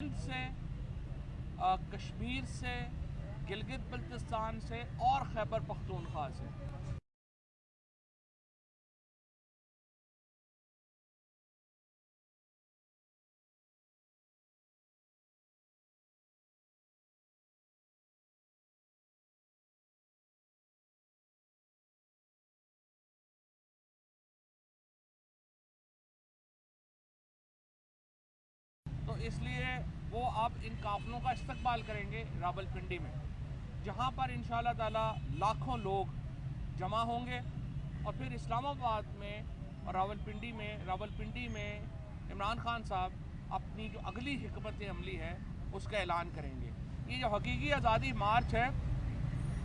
से कश्मीर से गिलगित बल्तिस्तान से और खैबर पख्तूनख्वा से। तो इसलिए वो अब इन काफिलों का इस्तकबाल करेंगे रावलपिंडी में, जहाँ पर इंशाअल्लाह ताला लाखों लोग जमा होंगे और फिर इस्लामाबाद में और रावलपिंडी में इमरान खान साहब अपनी जो अगली हिकमत अमली है उसका ऐलान करेंगे। ये जो हकीकी आज़ादी मार्च है,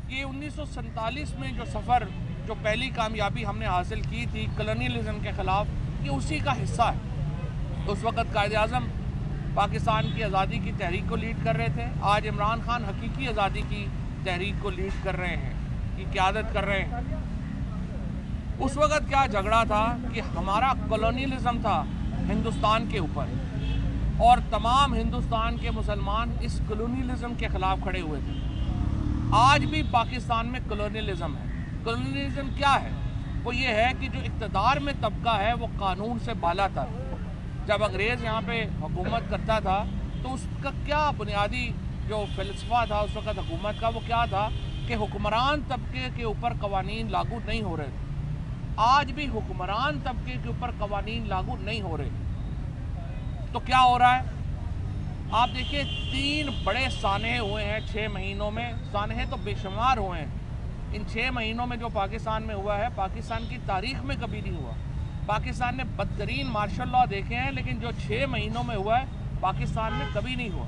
ये 1947 में जो सफ़र, जो पहली कामयाबी हमने हासिल की थी कॉलोनियलिज्म के ख़िलाफ़, ये उसी का हिस्सा है। उस वक़्त कायदे आज़म पाकिस्तान की आज़ादी की तहरीक को लीड कर रहे थे। आज इमरान खान हकीकी आज़ादी की तहरीक को लीड कर रहे हैं, की क़यादत कर रहे हैं। उस वक़्त क्या झगड़ा था कि हमारा कॉलोनियलिज्म था हिंदुस्तान के ऊपर और तमाम हिंदुस्तान के मुसलमान इस कॉलोनियलिज्म के ख़िलाफ़ खड़े हुए थे। आज भी पाकिस्तान में कॉलोनियलिज्म है। कॉलोनियलिज्म क्या है? वो ये है कि जो इक़्तिदार में तबका है वो कानून से बालातर। जब अंग्रेज़ यहाँ पे हुकूमत करता था तो उसका क्या बुनियादी जो फ़लसफ़ा था उस वक़्त हुकूमत का, वो क्या था कि हुक्मरान तबके के ऊपर कवानीन लागू नहीं हो रहे थे। आज भी हुक्मरान तबके के ऊपर कवानीन लागू नहीं हो रहे। तो क्या हो रहा है? आप देखिए, 3 बड़े सानहे हुए हैं 6 महीनों में। सानहे तो बेशुमार हुए हैं इन 6 महीनों में। जो पाकिस्तान में हुआ है, पाकिस्तान की तारीख में कभी नहीं हुआ। पाकिस्तान ने बदतरीन मार्शल लॉ देखे हैं, लेकिन जो 6 महीनों में हुआ है पाकिस्तान में कभी नहीं हुआ।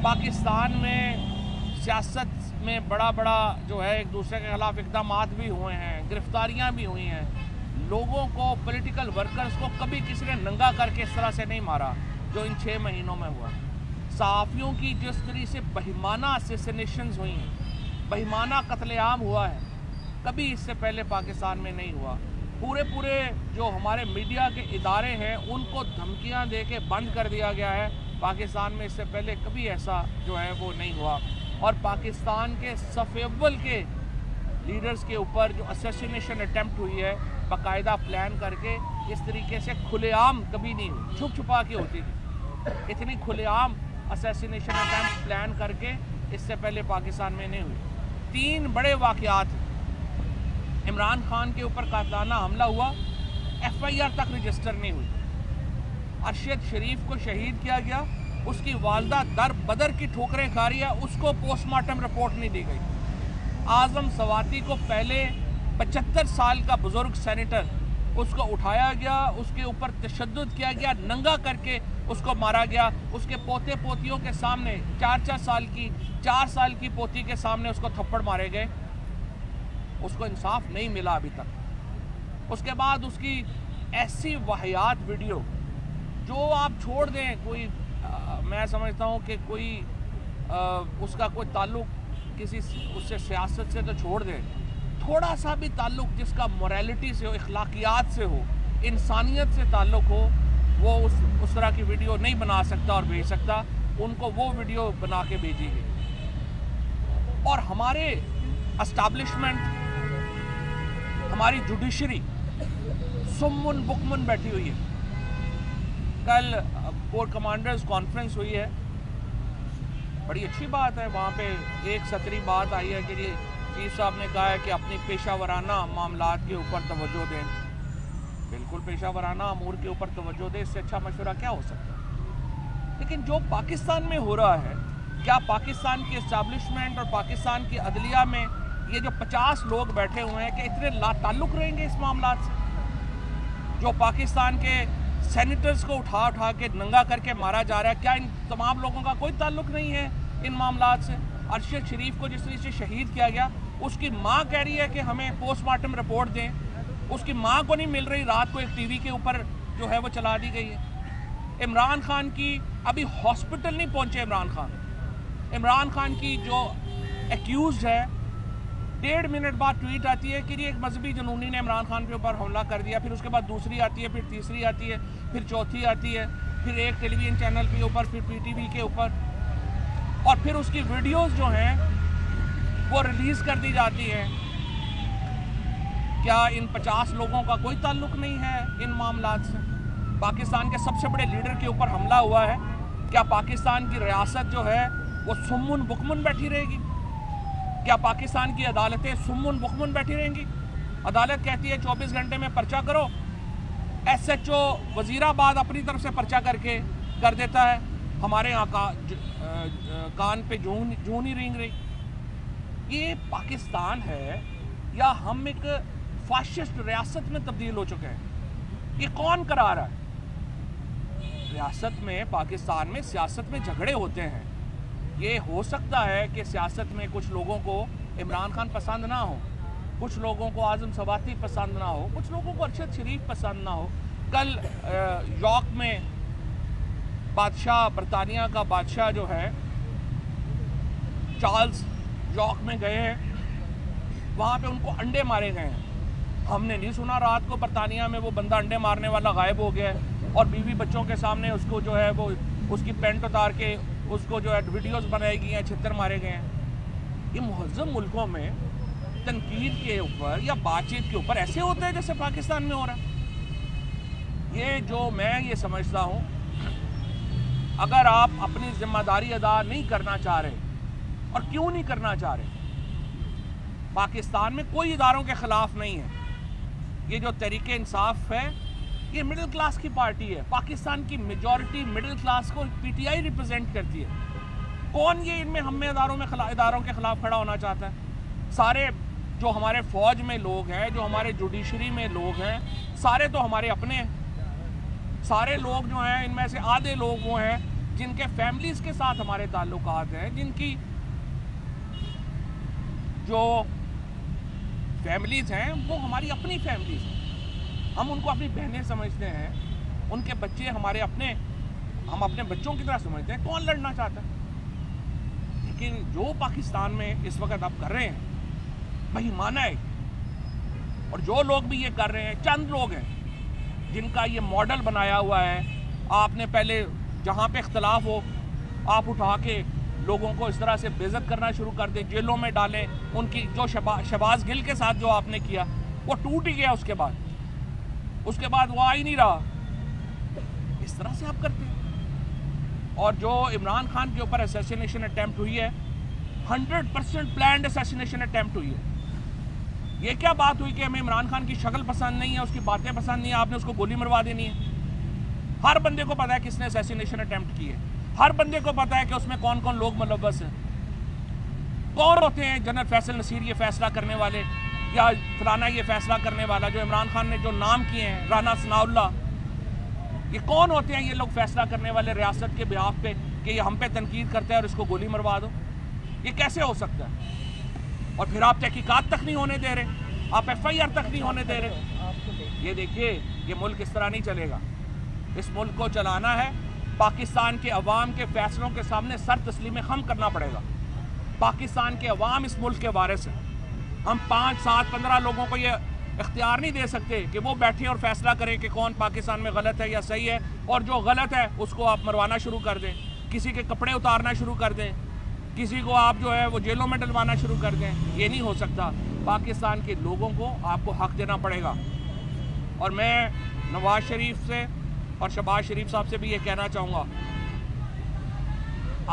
पाकिस्तान में सियासत में बड़ा जो है एक दूसरे के खिलाफ इक़दामात भी हुए हैं, गिरफ्तारियां भी हुई हैं। लोगों को, पॉलिटिकल वर्कर्स को कभी किसी ने नंगा करके इस तरह से नहीं मारा जो इन 6 महीनों में हुआ। सहाफ़ियों की जिस तरह से बहिमाना असैसिनेशंस हुई हैं, बहिमाना कत्लेआम हुआ है, कभी इससे पहले पाकिस्तान में नहीं हुआ। पूरे जो हमारे मीडिया के इदारे हैं उनको धमकियां दे के बंद कर दिया गया है। पाकिस्तान में इससे पहले कभी ऐसा जो है वो नहीं हुआ। और पाकिस्तान के सफ़ अव्वल के लीडर्स के ऊपर जो असैसिनेशन अटैम्प्ट हुई है, बाकायदा प्लान करके, इस तरीके से खुलेआम कभी नहीं हुई, छुप छुपा के होती थी। इतनी खुलेआम असैसिनेशन अटैम्प्ट प्लान करके इससे पहले पाकिस्तान में नहीं हुई। 3 बड़े वाक़यात। इमरान खान के ऊपर कातिलाना हमला हुआ, FIR तक रजिस्टर नहीं हुई। अरशद शरीफ को शहीद किया गया, उसकी वालदा दर बदर की ठोकरें खा रही है, उसको पोस्टमार्टम रिपोर्ट नहीं दी गई। आज़म सवाती को पहले 75 साल का बुज़ुर्ग सेनेटर, उसको उठाया गया, उसके ऊपर तशद्दुद किया गया, नंगा करके उसको मारा गया। उसके पोते पोतियों के सामने 4 साल की पोती के सामने उसको थप्पड़ मारे गए। उसको इंसाफ नहीं मिला अभी तक। उसके बाद उसकी ऐसी वाहियात वीडियो, जो आप छोड़ दें, कोई मैं समझता हूँ कि कोई उसका कोई ताल्लुक़ किसी उससे सियासत से तो छोड़ दें, थोड़ा सा भी ताल्लुक़ जिसका मोरालिटी से हो, अखलाकियात से हो, इंसानियत से ताल्लुक़ हो, वो उस तरह की वीडियो नहीं बना सकता और भेज सकता। उनको वो वीडियो बना के भेजी गई। और हमारे एस्टैब्लिशमेंट, हमारी जुडिशरी सुम्मुन बुकमुन बैठी हुई है। कल कोर कमांडर्स कॉन्फ्रेंस हुई है, बड़ी अच्छी बात है। वहाँ पे एक सतरी बात आई है कि चीफ साहब ने कहा है कि अपनी पेशावराना मामलात के ऊपर तवज्जो दें। बिल्कुल पेशावराना अमूर के ऊपर तवज्जो दें, इससे अच्छा मशवरा क्या हो सकता है? लेकिन जो पाकिस्तान में हो रहा है, क्या पाकिस्तान की एस्टैब्लिशमेंट और पाकिस्तान की अदलिया में ये जो 50 लोग बैठे हुए हैं कि इतने लाताल्लुक़ रहेंगे इस मामला से? जो पाकिस्तान के सेनेटर्स को उठा के नंगा करके मारा जा रहा है, क्या इन तमाम लोगों का कोई ताल्लुक़ नहीं है इन मामलात से? अरशद शरीफ को जिस तरह से शहीद किया गया, उसकी माँ कह रही है कि हमें पोस्टमार्टम रिपोर्ट दें। उसकी माँ को नहीं मिल रही, रात को एक TV के ऊपर जो है वो चला दी गई है। इमरान खान की अभी हॉस्पिटल नहीं पहुँचे इमरान खान की जो एक्यूज़ है, 1.5 मिनट बाद ट्वीट आती है कि एक मजहबी जनूनी ने इमरान खान के ऊपर हमला कर दिया। फिर उसके बाद दूसरी आती है, फिर तीसरी आती है, फिर चौथी आती है। फिर एक टेलीविज़न चैनल के ऊपर, फिर पीटीवी के ऊपर, और फिर उसकी वीडियोस जो हैं वो रिलीज़ कर दी जाती हैं। क्या इन 50 लोगों का कोई ताल्लुक नहीं है इन मामलात से? पाकिस्तान के सबसे बड़े लीडर के ऊपर हमला हुआ है, क्या पाकिस्तान की रियासत जो है वो सुम्मुन बुकमुन बैठी रहेगी? क्या पाकिस्तान की अदालतें सुम्मुन बुकमुन बैठी रहेंगी? अदालत कहती है 24 घंटे में पर्चा करो, SHO वजीराबाद अपनी तरफ से पर्चा करके कर देता है, हमारे यहाँ कान पे जूं नहीं रेंग रही। ये पाकिस्तान है या हम एक फाशिस्ट रियासत में तब्दील हो चुके हैं? ये कौन करा रहा है? रियासत में, पाकिस्तान में सियासत में झगड़े होते हैं। ये हो सकता है कि सियासत में कुछ लोगों को इमरान खान पसंद ना हो, कुछ लोगों को आज़म सवाती पसंद ना हो, कुछ लोगों को अरशद शरीफ पसंद ना हो। कल यॉर्क में बादशाह, बरतानिया का बादशाह जो है चार्ल्स, यॉर्क में गए हैं, वहाँ पे उनको अंडे मारे गए हैं। हमने नहीं सुना रात को बरतानिया में वो बंदा अंडे मारने वाला गायब हो गया है और बीवी बच्चों के सामने उसको जो है वो उसकी पैंट उतार के उसको जो है वीडियोस बनाई गई हैं, छितर मारे गए हैं। ये मुहज़्ज़म मुल्कों में तनकीद के ऊपर या बातचीत के ऊपर ऐसे होता है जैसे पाकिस्तान में हो रहा है। ये जो मैं ये समझता हूँ, अगर आप अपनी जिम्मेदारी अदा नहीं करना चाह रहे, और क्यों नहीं करना चाह रहे, पाकिस्तान में कोई इदारों के ख़िलाफ़ नहीं है। ये जो तहरीके इंसाफ है ये मिडिल क्लास की पार्टी है। पाकिस्तान की मेजॉरिटी मिडिल क्लास को PTI रिप्रेजेंट करती है। कौन ये इनमें हमें इदारों के ख़िलाफ़ खड़ा होना चाहता है? सारे जो हमारे फ़ौज में लोग हैं, जो हमारे जुडिशरी में लोग हैं, सारे तो हमारे अपने हैं। सारे लोग जो हैं, इनमें से आधे लोग वो हैं जिनके फैमिलीज़ के साथ हमारे ताल्लुकात हैं, जिनकी जो फैमिलीज़ हैं वो हमारी अपनी फैमिलीज़ हैं। हम उनको अपनी बहनें समझते हैं, उनके बच्चे हमारे अपने, हम अपने बच्चों की तरह समझते हैं। कौन लड़ना चाहता है? लेकिन जो पाकिस्तान में इस वक्त आप कर रहे हैं बेईमाना है। और जो लोग भी ये कर रहे हैं, चंद लोग हैं जिनका ये मॉडल बनाया हुआ है। आपने पहले जहाँ पे इख्तलाफ हो आप उठा के लोगों को इस तरह से बेइज्जत करना शुरू कर दे, जेलों में डालें। उनकी जो शहबाज गिल के साथ जो आपने किया वो टूट ही गया, उसके बाद वो आ ही नहीं रहा। इस तरह से आप करते हैं। और जो इमरान खान के ऊपर असैसिनेशन अटैम्प्ट हुई है, 100% प्लान्ड असैसिनेशन अटैम्प्ट हुई है। ये क्या बात हुई कि हमें इमरान खान की शक्ल पसंद नहीं है, उसकी बातें पसंद नहीं है, आपने उसको गोली मरवा देनी है? हर बंदे को पता है किसने असैसिनेशन अटैम्प्ट की है। हर बंदे को पता है कि उसमें कौन कौन लोग मुलव्वस हैं। कौन होते हैं जनरल फैसल नसीर ये फैसला करने वाले, या फलाना ये फैसला करने वाला? जो इमरान खान ने जो नाम किए हैं, राना सनाउल्लाह, ये कौन होते हैं ये लोग फैसला करने वाले रियासत के बिहाफ पे कि ये हम पे तनकीद करता है और इसको गोली मरवा दो? ये कैसे हो सकता है? और फिर आप तहकीकात तक नहीं होने दे रहे, आप FIR तक नहीं होने दे रहे। ये देखिए, ये मुल्क इस तरह नहीं चलेगा। इस मुल्क को चलाना है, पाकिस्तान के अवाम के फैसलों के सामने सर तस्लीम खम करना पड़ेगा। पाकिस्तान के अवाम इस मुल्क के वारिस हैं। हम 5, 7, 15 लोगों को ये इख्तियार नहीं दे सकते कि वो बैठे और फैसला करें कि कौन पाकिस्तान में गलत है या सही है, और जो गलत है उसको आप मरवाना शुरू कर दें, किसी के कपड़े उतारना शुरू कर दें, किसी को आप जो है वो जेलों में डलवाना शुरू कर दें। ये नहीं हो सकता। पाकिस्तान के लोगों को आपको हक देना पड़ेगा। और मैं नवाज शरीफ से और शहबाज शरीफ साहब से भी ये कहना चाहूँगा,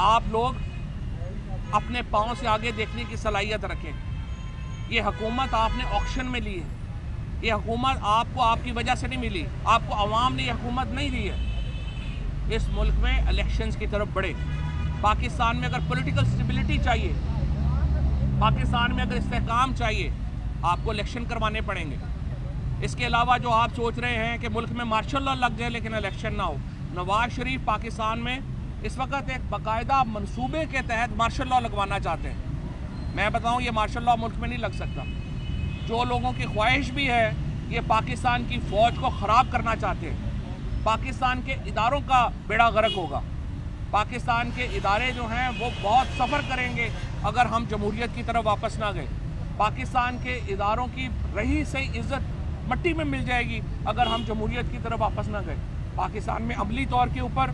आप लोग अपने पाँव से आगे देखने की सलाहियत रखें। ये हुकूमत आपने ऑक्शन में ली है। ये हुकूमत आपको आपकी वजह से नहीं मिली, आपको अवाम ने ये हुकूमत नहीं दी है। इस मुल्क में इलेक्शंस की तरफ बढ़े। पाकिस्तान में अगर पॉलिटिकल स्टेबिलिटी चाहिए, पाकिस्तान में अगर इस्तेहकाम चाहिए, आपको इलेक्शन करवाने पड़ेंगे। इसके अलावा जो आप सोच रहे हैं कि मुल्क में मार्शल लॉ लग जाए लेकिन इलेक्शन ना हो, नवाज शरीफ पाकिस्तान में इस वक्त एक बाकायदा मंसूबे के तहत मार्शल लॉ लगवाना चाहते हैं। मैं बताऊं, ये मार्शल लॉ मुल्क में नहीं लग सकता। जो लोगों की ख्वाहिश भी है, ये पाकिस्तान की फ़ौज को ख़राब करना चाहते हैं। पाकिस्तान के इदारों का बेड़ा गर्क होगा। पाकिस्तान के इदारे जो हैं वो बहुत सफ़र करेंगे अगर हम जमहूरियत की तरफ वापस ना गए। पाकिस्तान के इदारों की रही सही इज़्ज़त मट्टी में मिल जाएगी अगर हम जमहूरियत की तरफ वापस ना गए। पाकिस्तान में अमली तौर के ऊपर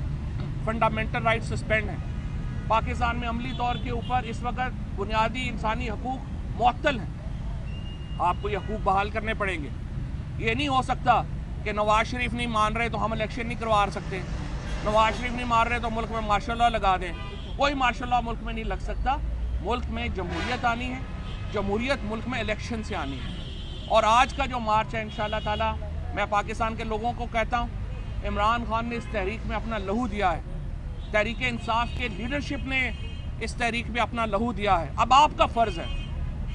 फंडामेंटल राइट सस्पेंड हैं। पाकिस्तान में अमली तौर के ऊपर इस वक्त बुनियादी इंसानी हकूक़ मुअत्तल हैं। आपको ये हकूक़ बहाल करने पड़ेंगे। ये नहीं हो सकता कि नवाज शरीफ नहीं मान रहे तो हम इलेक्शन नहीं करवा सकते, नवाज शरीफ नहीं मान रहे तो मुल्क में मार्शल लॉ लगा दें। कोई मार्शल लॉ मुल्क में नहीं लग सकता। मुल्क में जमहूरियत आनी है, जमहूरियत मुल्क में इलेक्शन से आनी है। और आज का जो मार्च है इंशाअल्लाह ताला, मैं पाकिस्तान के लोगों को कहता हूँ, इमरान खान ने इस तहरीक में अपना लहू दिया है, तहरीक इंसाफ के लीडरशिप ने इस तहरीक में अपना लहू दिया है। अब आपका फ़र्ज़ है,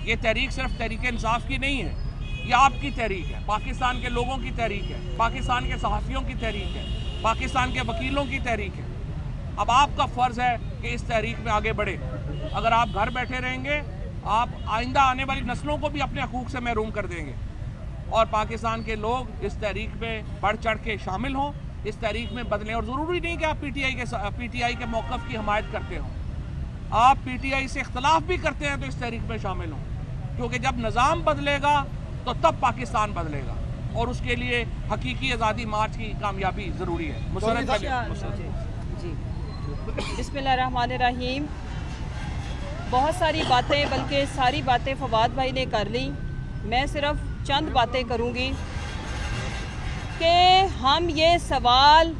ये तहरीक सिर्फ तहरीक इंसाफ की नहीं है, ये आपकी तहरीक है, पाकिस्तान के लोगों की तहरीक है, पाकिस्तान के सहाफ़ियों की तहरीक है, पाकिस्तान के वकीलों की तहरीक है। अब आपका फ़र्ज़ है कि इस तहरीक में आगे बढ़े। अगर आप घर बैठे रहेंगे, आप आइंदा आने वाली नस्लों को भी अपने हकूक़ से महरूम कर देंगे। और पाकिस्तान के लोग इस तहरीक में बढ़ चढ़ के शामिल हों, इस तहरीक में बदलें। और ज़रूरी नहीं कि आप पीटीआई के मौक़िफ़ की हमायत करते हों, आप पीटीआई से इख्तलाफ भी करते हैं तो इस तहरीक में शामिल हों, क्योंकि जब निज़ाम बदलेगा तो तब पाकिस्तान बदलेगा, और उसके लिए हकीकी आज़ादी मार्च की कामयाबी ज़रूरी है। जी, बिस्मिल्लाहिर्रहमानिर्रहीम। बहुत सारी बातें, बल्कि सारी बातें फवाद भाई ने कर ली। मैं सिर्फ चंद बातें करूंगी कि हम ये सवाल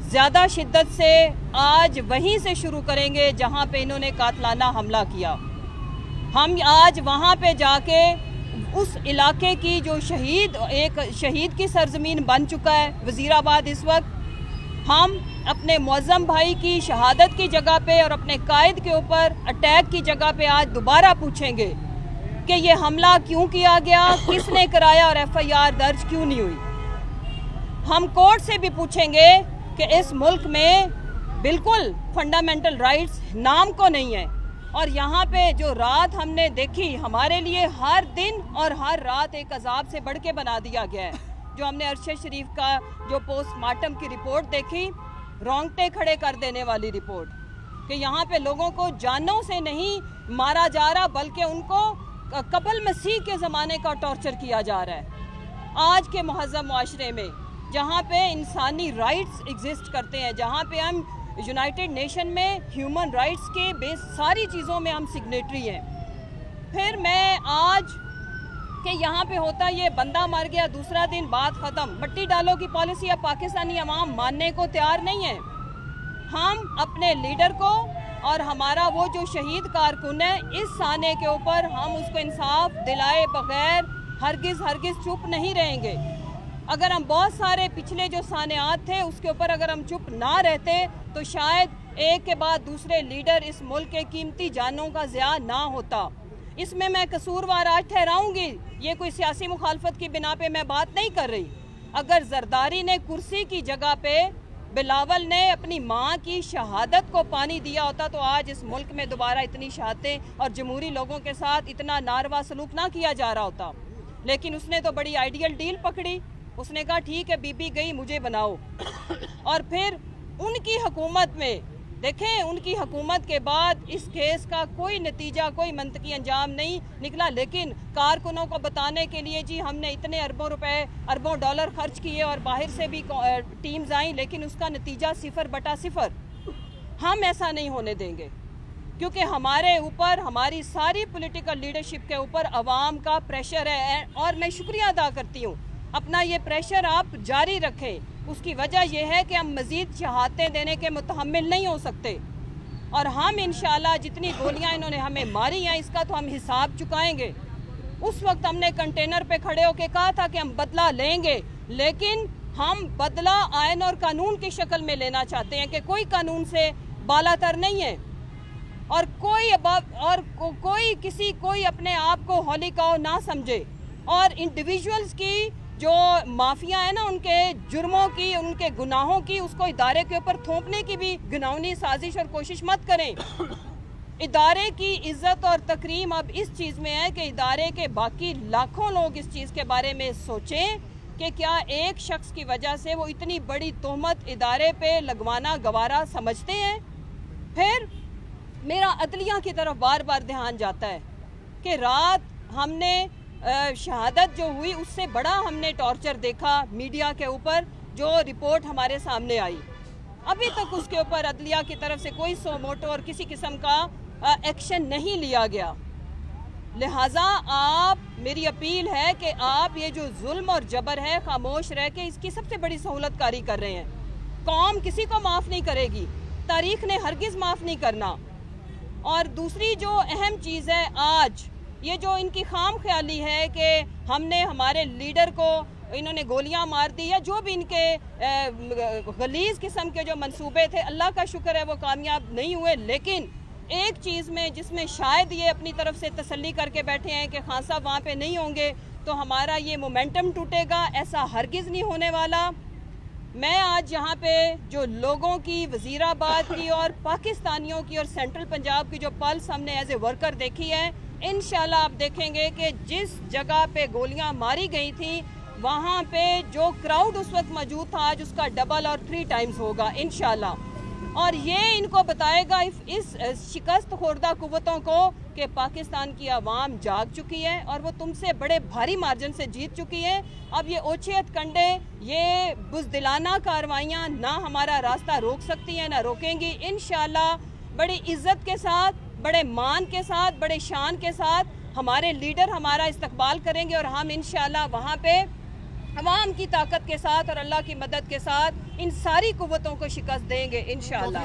ज़्यादा शिद्दत से आज वहीं से शुरू करेंगे जहां पे इन्होंने कातलाना हमला किया। हम आज वहां पे जाके उस इलाके की जो एक शहीद की सरजमीन बन चुका है वज़ीराबाद इस वक्त, हम अपने मुअज़्ज़म भाई की शहादत की जगह पे और अपने कायद के ऊपर अटैक की जगह पे आज दोबारा पूछेंगे कि ये हमला क्यों किया गया, किसने कराया और एफआईआर दर्ज क्यों नहीं हुई। हम कोर्ट से भी पूछेंगे कि इस मुल्क में बिल्कुल फंडामेंटल राइट्स नाम को नहीं है। और यहाँ पे जो रात हमने देखी, हमारे लिए हर दिन और हर रात एक अजाब से बढ़ के बना दिया गया है। जो हमने अरशद शरीफ का जो पोस्टमार्टम की रिपोर्ट देखी, रोंगटे खड़े कर देने वाली रिपोर्ट, कि यहाँ पे लोगों को जानों से नहीं मारा जा रहा, बल्कि उनको कबल मसीह के ज़माने का टॉर्चर किया जा रहा है। आज के मुहज़्ज़म मुआशरे में जहाँ पे इंसानी राइट्स एग्जिस्ट करते हैं, जहाँ पे हम यूनाइटेड नेशन में ह्यूमन राइट्स के बेस सारी चीज़ों में हम सिग्नेटरी हैं, फिर मैं आज कि यहाँ पे होता ये बंदा मर गया, दूसरा दिन बात ख़त्म, मट्टी डालो की पॉलिसी अब पाकिस्तानी अवाम मानने को तैयार नहीं है। हम अपने लीडर को और हमारा वो जो शहीद कारकुन है, इस साने के ऊपर हम उसको इंसाफ दिलाए बगैर हरगिज़ चुप नहीं रहेंगे। अगर हम बहुत सारे पिछले जो सानेआत थे उसके ऊपर अगर हम चुप ना रहते तो शायद एक के बाद दूसरे लीडर इस मुल्क के कीमती जानों का ज़िया ना होता। इसमें मैं कसूरवार आज ठहराऊंगी, ये कोई सियासी मुखालफत की बिना पे मैं बात नहीं कर रही। अगर जरदारी ने कुर्सी की जगह पे बिलावल ने अपनी माँ की शहादत को पानी दिया होता तो आज इस मुल्क में दोबारा इतनी शहादतें और जमहूरी लोगों के साथ इतना नारवा सलूक ना किया जा रहा होता। लेकिन उसने तो बड़ी आइडियल डील पकड़ी, उसने कहा ठीक है बीबी गई मुझे बनाओ। और फिर उनकी हुकूमत में देखें, उनकी हुकूमत के बाद इस केस का कोई नतीजा, कोई मंतकी अंजाम नहीं निकला। लेकिन कारकुनों को बताने के लिए जी हमने इतने अरबों रुपए, अरबों डॉलर खर्च किए और बाहर से भी टीम्स आई, लेकिन उसका नतीजा 0/0। हम ऐसा नहीं होने देंगे, क्योंकि हमारे ऊपर, हमारी सारी पॉलिटिकल लीडरशिप के ऊपर अवाम का प्रेशर है। और मैं शुक्रिया अदा करती हूँ, अपना ये प्रेशर आप जारी रखें। उसकी वजह यह है कि हम मज़ीद शहादतें देने के मुतहम्मिल नहीं हो सकते। और हम इंशाल्लाह जितनी गोलियां इन्होंने हमें मारी हैं इसका तो हम हिसाब चुकाएंगे। उस वक्त हमने कंटेनर पे खड़े होकर कहा था कि हम बदला लेंगे, लेकिन हम बदला आयन और कानून की शक्ल में लेना चाहते हैं कि कोई कानून से बालातर नहीं है और कोई अपने आप को होली काऊ ना समझे। और इंडिविजुअल्स की जो माफिया है ना, उनके जुर्मों की, उनके गुनाहों की, उसको इदारे के ऊपर थोपने की भी घिनौनी साजिश और कोशिश मत करें। इदारे की इज्जत और तकरीम अब इस चीज़ में है कि इदारे के बाकी लाखों लोग इस चीज़ के बारे में सोचें कि क्या एक शख्स की वजह से वो इतनी बड़ी तोहमत इदारे पे लगवाना गवारा समझते हैं। फिर मेरा अदलिया की तरफ बार बार ध्यान जाता है कि रात हमने शहादत जो हुई उससे बड़ा हमने टॉर्चर देखा मीडिया के ऊपर जो रिपोर्ट हमारे सामने आई, अभी तक उसके ऊपर अदलिया की तरफ से कोई सो मोटो और किसी किस्म का एक्शन नहीं लिया गया। लिहाजा आप, मेरी अपील है कि आप ये जो जुल्म और जबर है खामोश रह के इसकी सबसे बड़ी सहूलतकारी कर रहे हैं। कौम किसी को माफ़ नहीं करेगी, तारीख ने हरगिज़ माफ़ नहीं करना। और दूसरी जो अहम चीज़ है, आज ये जो इनकी खाम ख्याली है कि हमने हमारे लीडर को इन्होंने गोलियां मार दी, या जो भी इनके गलीज किस्म के जो मंसूबे थे, अल्लाह का शुक्र है वो कामयाब नहीं हुए। लेकिन एक चीज़ में जिसमें शायद ये अपनी तरफ से तसल्ली करके बैठे हैं कि खान साहब वहाँ पे नहीं होंगे तो हमारा ये मोमेंटम टूटेगा, ऐसा हरगिज़ नहीं होने वाला। मैं आज यहाँ पे जो लोगों की, वज़ीराबाद की और पाकिस्तानियों की और सेंट्रल पंजाब की जो पल्स हमने एज ए वर्कर देखी है, इंशाल्लाह आप देखेंगे कि जिस जगह पे गोलियां मारी गई थी वहाँ पे जो क्राउड उस वक्त मौजूद था आज उसका डबल और 3 टाइम्स होगा इंशाल्लाह। और ये इनको बताएगा इस शिकस्त खुर्दा कुव्वतों को कि पाकिस्तान की आवाम जाग चुकी है और वो तुमसे बड़े भारी मार्जिन से जीत चुकी है। अब ये ओछे कंडे, ये बुज़दिलाना कार्रवाइयाँ ना हमारा रास्ता रोक सकती हैं ना रोकेंगी। इंशाल्लाह बड़ी इज्जत के साथ, बड़े मान के साथ, बड़े शान के साथ हमारे लीडर हमारा इस्तकबाल करेंगे और हम इंशाल्लाह वहाँ पे अवाम की ताकत के साथ और अल्लाह की मदद के साथ इन सारी कुव्वतों को शिकस्त देंगे इंशाल्लाह।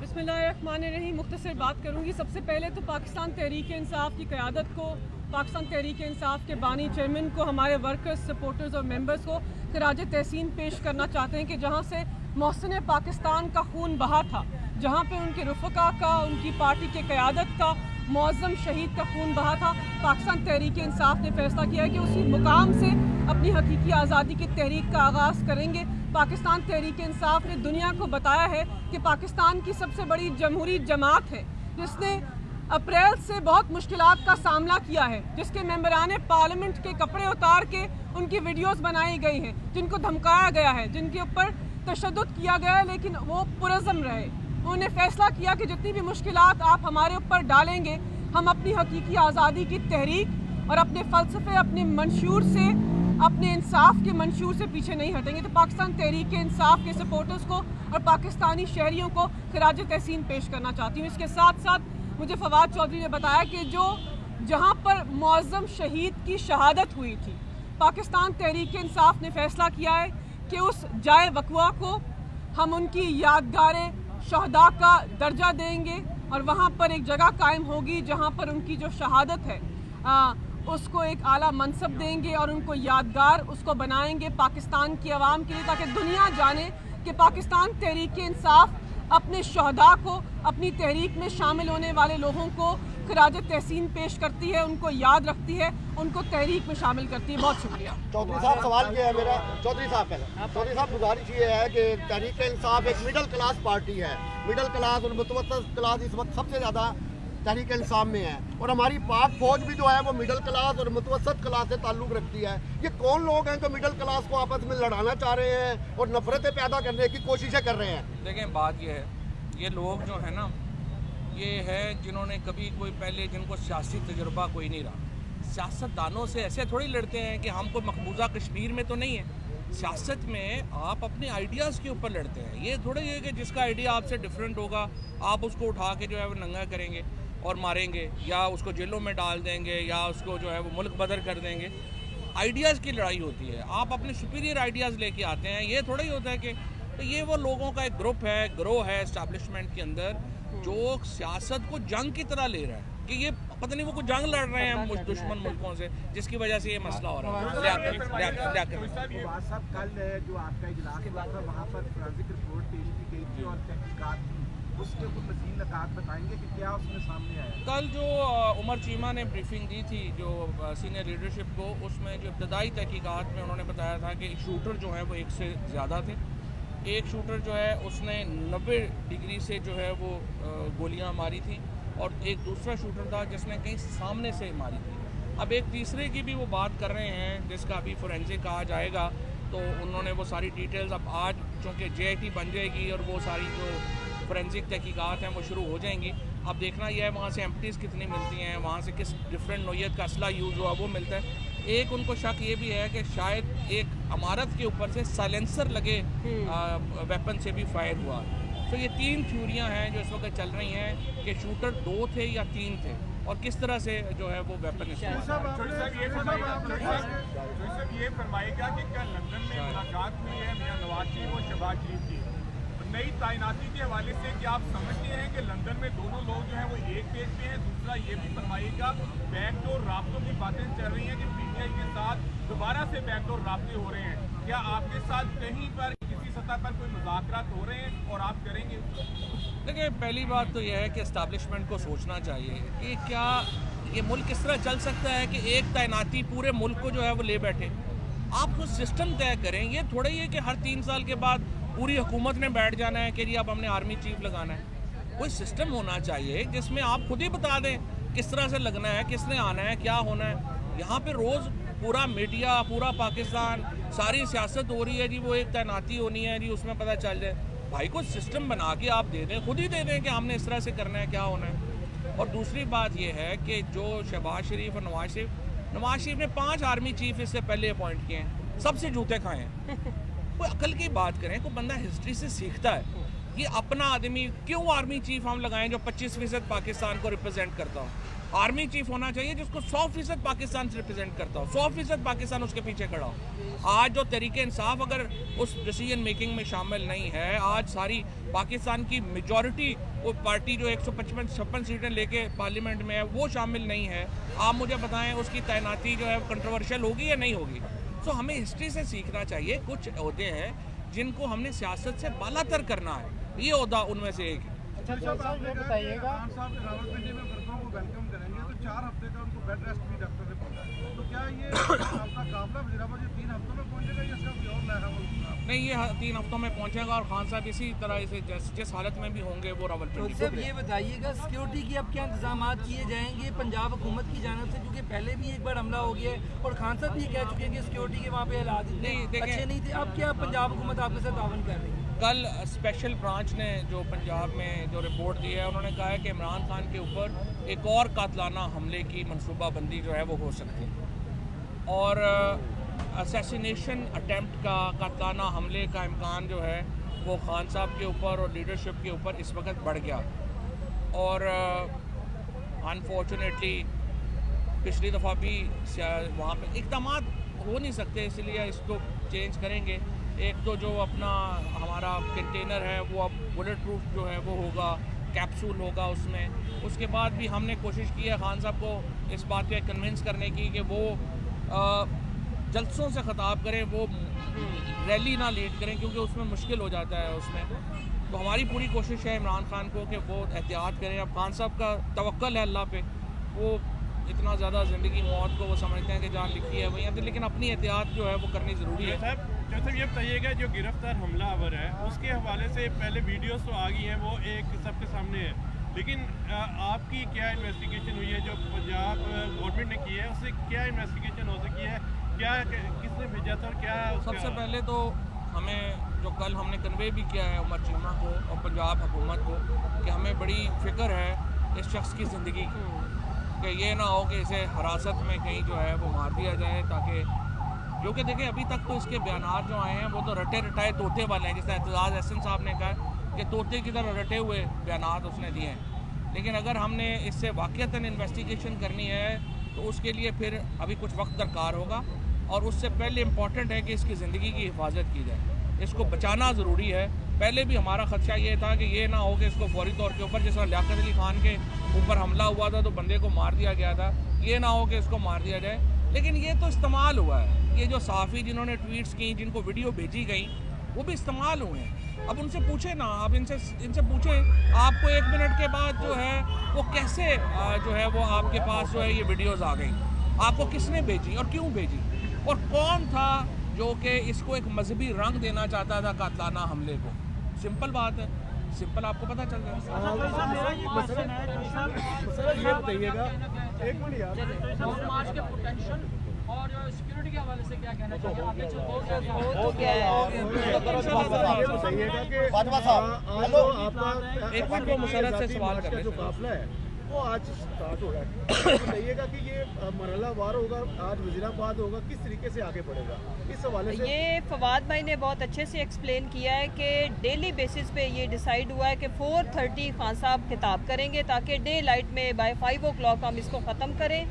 बिस्मिल्लाहिर्रहमानिर्रहीम, मुख्तसर बात करूँगी। सबसे पहले तो पाकिस्तान तहरीक इंसाफ की क़यादत को, पाकिस्तान तहरीक इंसाफ के बानी चेयरमैन को, हमारे वर्कर्स, सपोर्टर्स और मेंबर्स को खराज तहसीन पेश करना चाहते हैं कि जहाँ से मोहसिन पाकिस्तान का खून बहा था, जहाँ पे उनके रुफ़का का, उनकी पार्टी के क़यादत का, मौज़म शहीद का खून बहा था, पाकिस्तान तहरीक इंसाफ ने फैसला किया है कि उसी मुकाम से अपनी हकीकी आज़ादी की तहरीक का आगाज़ करेंगे। पाकिस्तान तहरीक इंसाफ ने दुनिया को बताया है कि पाकिस्तान की सबसे बड़ी जमहूरी जमात है, जिसने अप्रैल से बहुत मुश्किलात का सामना किया है, जिसके मेंबरान पार्लियामेंट के कपड़े उतार के उनकी वीडियोस बनाई गई हैं, जिनको धमकाया गया है, जिनके ऊपर तशद्दुद किया गया है, लेकिन वो पुरज़म रहे। उन्होंने फैसला किया कि जितनी भी मुश्किलात आप हमारे ऊपर डालेंगे, हम अपनी हकीकी आज़ादी की तहरीक और अपने फ़लसफ़े, अपने मंशूर से, अपने इंसाफ के मंशूर से पीछे नहीं हटेंगे। तो पाकिस्तान तहरीक के इंसाफ के सपोर्टर्स को और पाकिस्तानी शहरियों को खराज तहसीन पेश करना चाहती हूँ। इसके साथ साथ मुझे फवाद चौधरी ने बताया कि जहाँ पर मौज़म शहीद की शहादत हुई थी, पाकिस्तान तहरीक के इंसाफ ने फैसला किया है कि उस जाए वक़वा को हम उनकी यादगार शहदा का दर्जा देंगे और वहाँ पर एक जगह कायम होगी जहाँ पर उनकी जो शहादत है उसको एक आला मनसब देंगे और उनको यादगार उसको बनाएंगे पाकिस्तान की आवाम के लिए, ताकि दुनिया जाने कि पाकिस्तान तहरीक इंसाफ अपने शहदा को, अपनी तहरीक में शामिल होने वाले लोगों को खराज तहसीन पेश करती है, उनको याद रखती है, उनको तहरीक में शामिल करती है। बहुत शुक्रिया। चौधरी साहब, सवाल ये है मेरा, चौधरी साहब गुजारिश ये है कि तहरीक इंसाफ एक मिडिल क्लास पार्टी है, मिडिल क्लास और मुतवस्सित क्लास इस वक्त सबसे ज़्यादा तहरीक इंसाफ में है, और हमारी पाक फौज भी जो है वो मिडिल क्लास और मुतवस्सित क्लास से ताल्लुक़ रखती है। ये कौन लोग हैं जो मिडिल क्लास को आपस में लड़ाना चाह रहे हैं और नफरतें पैदा करने की कोशिशें कर रहे हैं? देखें, बात ये है, ये लोग जो है ना, ये है जिन्होंने कभी कोई पहले, जिनको सियासी तजुर्बा कोई नहीं रहा। सियासतदानों से ऐसे थोड़ी लड़ते हैं कि हम कोई मकबूजा कश्मीर में तो नहीं है। सियासत में आप अपने आइडियाज़ के ऊपर लड़ते हैं। ये थोड़ा ये कि जिसका आइडिया आपसे डिफरेंट होगा आप उसको उठा के जो है वो नंगा करेंगे और मारेंगे, या उसको जेलों में डाल देंगे, या उसको जो है वो मुल्क बदर कर देंगे। आइडियाज़ की लड़ाई होती है। आप अपने सुपीरियर आइडियाज़ लेके आते हैं। ये थोड़ा ही होता है कि तो ये वो लोगों का एक ग्रोह है इस्टेब्लिशमेंट के अंदर जो सियासत को जंग की तरह ले रहा है कि ये पता नहीं वो कुछ जंग लड़ रहे हैं दुश्मन मुल्कों से, जिसकी वजह से ये मसला हो रहा है। कल जो आपका इजलास हुआ था वहाँ पर फोरेंसिक रिपोर्ट पेश की गई थी और तहकीकात थी, उसके कुछ मज़ीद नकात बताएंगे कि क्या उसमें सामने आया? कल जो उमर चीमा ने ब्रीफिंग दी थी जो सीनियर लीडरशिप को, उसमें जो इब्तदाई तहकीकात में उन्होंने बताया था कि शूटर जो हैं वो एक से ज़्यादा थे। एक शूटर जो है उसने 90 डिग्री से जो है वो गोलियां मारी थी, और एक दूसरा शूटर था जिसने कहीं सामने से मारी थी। अब एक तीसरे की भी वो बात कर रहे हैं जिसका अभी फोरेंसिक आज आएगा, तो उन्होंने वो सारी डिटेल्स अब आज चूँकि JIT बन जाएगी और वो सारी जो फोरेंसिक तहकीकात हैं वो शुरू हो जाएंगी। अब देखना यह है वहाँ से एम्प्टीज़ कितनी मिलती हैं, वहाँ से किस डिफरेंट नोयत का असला यूज़ हुआ वो मिलता है। एक उनको शक ये भी है कि शायद एक इमारत के ऊपर से साइलेंसर लगे वेपन से भी फायर हुआ। तो ये 3 थ्योरियां हैं जो इस वक्त चल रही हैं कि शूटर 2 थे या 3 थे और किस तरह से जो है वो वेपन ये फरमाएगा कि क्या लंदन में मुलाकात हुई है मियां नवाज शरीफ और शहबाज शरीफ की नई तैनाती के हवाले से क्या आप समझते हैं कि लंदन में दोनों लोग जो हैं वो एक पेज पे हैं? दूसरा ये भी फरमाइएगा बैकडोर राब्तों की बातें चल रही हैं कि पीटीआई के साथ दोबारा से बैकडोर राब्ते हो रहे हैं, क्या आपके साथ कहीं पर किसी सतह पर कोई मुज़ाकरात हो रहे हैं और आप करेंगे? देखिए, पहली बात तो यह है कि एस्टैब्लिशमेंट को सोचना चाहिए कि क्या ये मुल्क किस तरह चल सकता है कि एक तैनाती पूरे मुल्क को जो है वो ले बैठे। आप कुछ सिस्टम तय करें। ये थोड़ा ही है कि हर 3 साल के बाद पूरी हुकूमत ने बैठ जाना है कि जी अब हमने आर्मी चीफ लगाना है। कोई सिस्टम होना चाहिए जिसमें आप खुद ही बता दें किस तरह से लगना है, किसने आना है, क्या होना है। यहाँ पे रोज़ पूरा मीडिया, पूरा पाकिस्तान, सारी सियासत हो रही है जी वो एक तैनाती होनी है जी, उसमें पता चल जाए। भाई को सिस्टम बना के आप दे दें, खुद ही दे दें कि हमने इस तरह से करना है, क्या होना है। और दूसरी बात ये है कि जो शहबाज शरीफ और नवाज शरीफ ने 5 आर्मी चीफ इससे पहले अपॉइंट किए हैं, सबसे जूते खाए हैं। कोई अकल की बात करें, कोई बंदा हिस्ट्री से सीखता है। ये अपना आदमी क्यों आर्मी चीफ हम लगाएं जो 25% पाकिस्तान को रिप्रेजेंट करता हो। आर्मी चीफ होना चाहिए जिसको 100% पाकिस्तान से रिप्रेजेंट करता हो, 100% पाकिस्तान उसके पीछे खड़ा हो। आज जो तरीके इंसाफ अगर उस डिसीजन मेकिंग में शामिल नहीं है, आज सारी पाकिस्तान की मेजॉरिटी वो पार्टी जो 155 सीटें लेके पार्लियामेंट में है वो शामिल नहीं है, आप मुझे बताएं उसकी तैनाती जो है कंट्रोवर्शियल होगी या नहीं होगी। तो हमें हिस्ट्री से सीखना चाहिए। कुछ ओहदे हैं जिनको हमने सियासत से बालातर करना है, ये ओहदा उनमें से एक है। बताइएगा रावलपिंडी में वर्करों को वेलकम करेंगे तो 4 हफ्ते का उनको बेड रेस्ट भी डॉक्टर ने बोला है, तो क्या ये आपका काफिला वज़ीराबाद 3 हफ्तों में पहुंचेगा या इसका कोई और लहरा होगा? नहीं, ये 3 हफ्तों में पहुंचेगा और खान साहब इसी तरह से जिस हालत में भी होंगे वो रावलपिंडी। तो ये बताइएगा सिक्योरिटी की अब क्या इंतजाम किए जाएंगे पंजाब हुकूमत की जानब से, क्योंकि पहले भी एक बार हमला हो गया है और खान साहब भी कह चुके हैं कि सिक्योरिटी के वहाँ पे हालात अच्छे नहीं थे। अब क्या पंजाब हुकूमत आपके साथ तावन कर रही है? कल स्पेशल ब्रांच ने जो पंजाब में जो रिपोर्ट दी है, उन्होंने कहा है कि इमरान खान के ऊपर एक और कातलाना हमले की मनसूबाबंदी जो है वो हो सकती है और असैसिनेशन अटेम्प्ट का, कातलाना हमले का इम्कान जो है वो खान साहब के ऊपर और लीडरशिप के ऊपर इस वक्त बढ़ गया। और अनफॉर्चुनेटली पिछली दफ़ा भी वहाँ पे इक़दाम हो नहीं सकते, इसलिए इसको चेंज करेंगे। एक तो जो अपना हमारा कंटेनर है वो अब बुलेट प्रूफ जो है वो होगा, कैप्सूल होगा उसमें। उसके बाद भी हमने कोशिश की है खान साहब को इस बात पे कन्विंस करने की कि वो जलसों से ख़ताब करें, वो रैली ना लीड करें क्योंकि उसमें मुश्किल हो जाता है उसमें। तो हमारी पूरी कोशिश है इमरान खान को कि वो एहतियात करें। अब खान साहब का तवक्कल है अल्लाह पे, वो इतना ज़्यादा ज़िंदगी मौत को वो समझते हैं कि जहाँ लिखी है वहीं, लेकिन अपनी एहतियात जो है वो करनी ज़रूरी है। जैसे ये बताइएगा जो गिरफ्तार हमलावर है उसके हवाले से पहले वीडियोस तो आ गई हैं, वो एक सबके सामने है, लेकिन आपकी क्या इन्वेस्टिगेशन हुई है जो पंजाब गवर्नमेंट ने की है, उससे क्या इन्वेस्टिगेशन हो सकी है, क्या किसने भेजा था और क्या? सबसे पहले तो हमें जो कल हमने कन्वे भी किया है उमर चीमा को और पंजाब हुकूमत को कि हमें बड़ी फ़िक्र है इस शख्स की ज़िंदगी की, कि ये ना हो कि इसे हिरासत में कहीं जो है वो मार दिया जाए, ताकि क्योंकि देखिए अभी तक तो इसके बयानात जो आए हैं वो तो रटे रटाए तोते वाले हैं। जैसे एतजाज़ अहसन साहब ने कहा कि तोते की तरह रटे हुए बयानात उसने दिए हैं, लेकिन अगर हमने इससे वाक़ईतन इन्वेस्टिगेशन करनी है तो उसके लिए फिर अभी कुछ वक्त दरकार होगा और उससे पहले इम्पॉर्टेंट है कि इसकी ज़िंदगी की हिफाजत की जाए, इसको बचाना ज़रूरी है। पहले भी हमारा ख़दशा ये था कि ये ना हो कि इसको फौरी तौर के ऊपर, जिस तरह लियाकत अली खान के ऊपर हमला हुआ था तो बंदे को मार दिया गया था, ये ना हो कि इसको मार दिया जाए। लेकिन ये तो इस्तेमाल हुआ है, ये जो सहाफ़ी जिन्होंने ट्वीट्स की, जिनको वीडियो भेजी गई, वो भी इस्तेमाल हुए हैं। अब उनसे पूछे ना, अब इनसे पूछें आपको 1 मिनट के बाद जो है वो कैसे जो है वो आपके पास जो है ये वीडियोस आ गई, आपको किसने भेजी और क्यों भेजी, और कौन था जो कि इसको एक मजहबी रंग देना चाहता था कातलाना हमले को। सिंपल बात है, सिंपल आपको पता चल जाए। ये बताइएगा एक मिनट यार, और सिक्योरिटी के हवाले से क्या कहना चाहिए आगे बाजवा साहब, हेलो, एक मिनट को मुशर्रफ से सवाल कर जो काफिला है वो आज स्टार्ट हो रहा है। बताइएगा कि ये मरहलावार होगा, आज वजीराबाद होगा, किस तरीके से आगे बढ़ेगा इस हवाले से? ये फवाद भाई ने बहुत अच्छे से एक्सप्लेन किया है कि डेली बेसिस पे ये डिसाइड हुआ है कि 4:30 खान साहब खिताब करेंगे ताकि डे लाइट में बाय 5 o'clock हम इसको ख़त्म करें।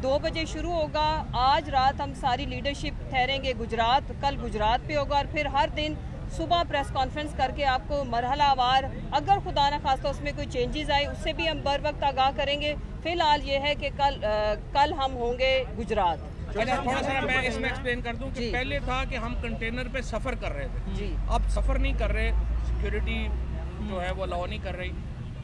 2 बजे शुरू होगा। आज रात हम सारी लीडरशिप ठहरेंगे गुजरात, कल गुजरात पे होगा और फिर हर दिन सुबह प्रेस कॉन्फ्रेंस करके आपको मरहलावार अगर खुदा न खास्ता उसमें कोई चेंजेस आए उससे भी हम बर वक्त आगाह करेंगे। फिलहाल ये है कि कल हम होंगे गुजरात। अच्छा, थोड़ा सा मैं इसमें एक्सप्लेन कर दूं कि पहले था कि हम कंटेनर पे सफ़र कर रहे थे जी, अब सफ़र नहीं कर रहे, सिक्योरिटी जो है वो अलाउ नहीं कर रही।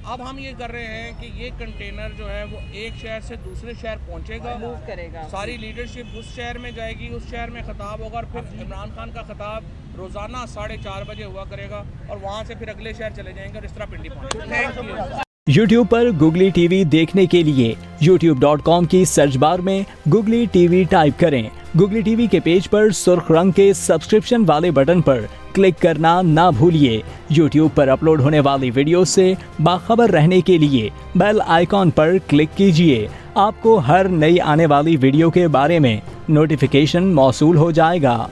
अब हम ये कर रहे हैं कि ये कंटेनर जो है वो एक शहर से दूसरे शहर पहुंचेगा, मूव करेगा, सारी लीडरशिप उस शहर में जाएगी, उस शहर में खिताब होगा और फिर इमरान खान का खिताब रोज़ाना 4:30 बजे हुआ करेगा और वहाँ से फिर अगले शहर चले जाएंगे और इस तरह पिंडी पहुँचेंगे। Thank you. YouTube पर Googly TV देखने के लिए youtube.com की सर्च बार में Googly TV टाइप करें। Googly TV के पेज पर सुर्ख रंग के सब्सक्रिप्शन वाले बटन पर क्लिक करना ना भूलिए। YouTube पर अपलोड होने वाली वीडियो से बाखबर रहने के लिए बेल आइकॉन पर क्लिक कीजिए। आपको हर नई आने वाली वीडियो के बारे में नोटिफिकेशन मौसूल हो जाएगा।